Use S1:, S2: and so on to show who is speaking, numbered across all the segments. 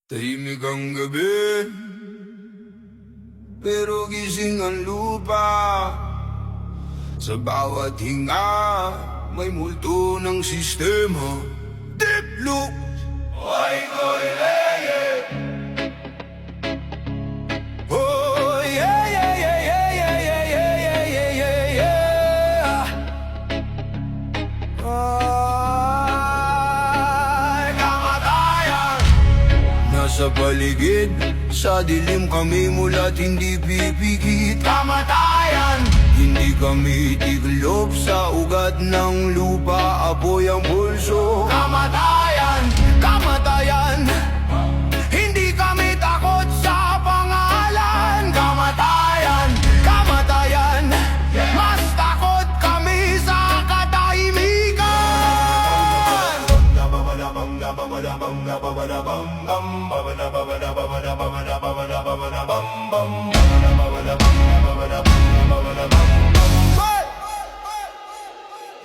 S1: Tahimik ang gabi, pero gising ang lupa. Sa bawat hinga, may multo ng sistema. Deep loop, oy koy leye. Oh yeah yeah yeah yeah yeah yeah yeah yeah yeah yeah yeah. Ay, kamatayan. Nasa paligid, sa dilim kami mulat hindi pipikit. Kamatayan. Hindi kami tiglop sa ugat ng lupa, apoy ang pulso. Kamatayan, kamatayan. Hindi kami takot sa pangalan. Kamatayan, kamatayan. Mas takot kami sa katahimikan.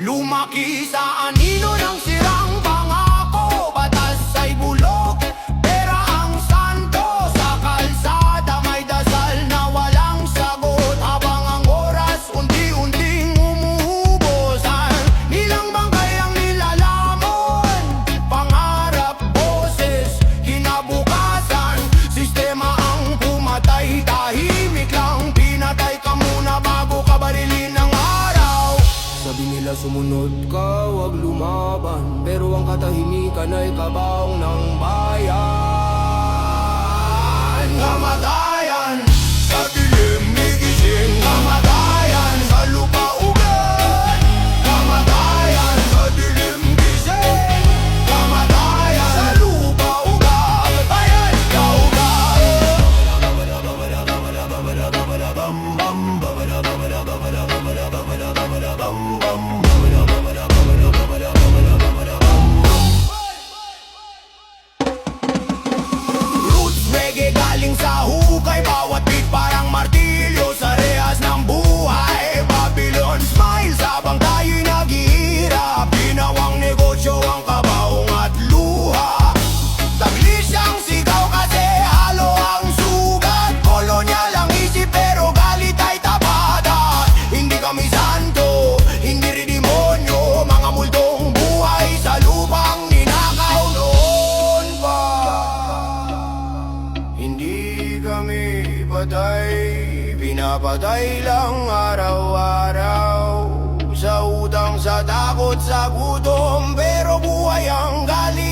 S1: Lumaki sa anino ng sirang pangako. Batas ay bulok, pera ang santo. Sa kalsada may dasal na walang sagot. Habang ang oras unti-unting umuubosan. Ilang bangkay ang nilalamon. Pangarap, boses, kinabukasan. Sistema ang pumatay, tahimik lang. Pinatay ka muna bago ka barilin ng araw. Sabi nila sumunod ka, wag lumaban. Pero ang katahimikan ay kabaong ng bayan. Kamatayan, sa dilim nigising. Kamatayan, sa lupa ugat. Kamatayan, sa dilim gising. Kamatayan, sa lupa ugat. Ayan ka ugat. Roots reggae galing sa hukay. Bawat beat parang martilyo sa rehas ng buhay. Babylon smiles habang tayo'y naghihirap. Ginawang negosyo ang kabaong at luha. Taglis ang sigaw kasi halo ang sugat. Kolonyal ang isip pero galit ay tapada. Hindi kami santo, hindi rin demonyo. Mga multong buhay sa lupang ninakaw noon pa. Hindi kami patay, pinapatay lang araw-araw. Sa utang, sa takot, sa gutom, pero buhay ang galit.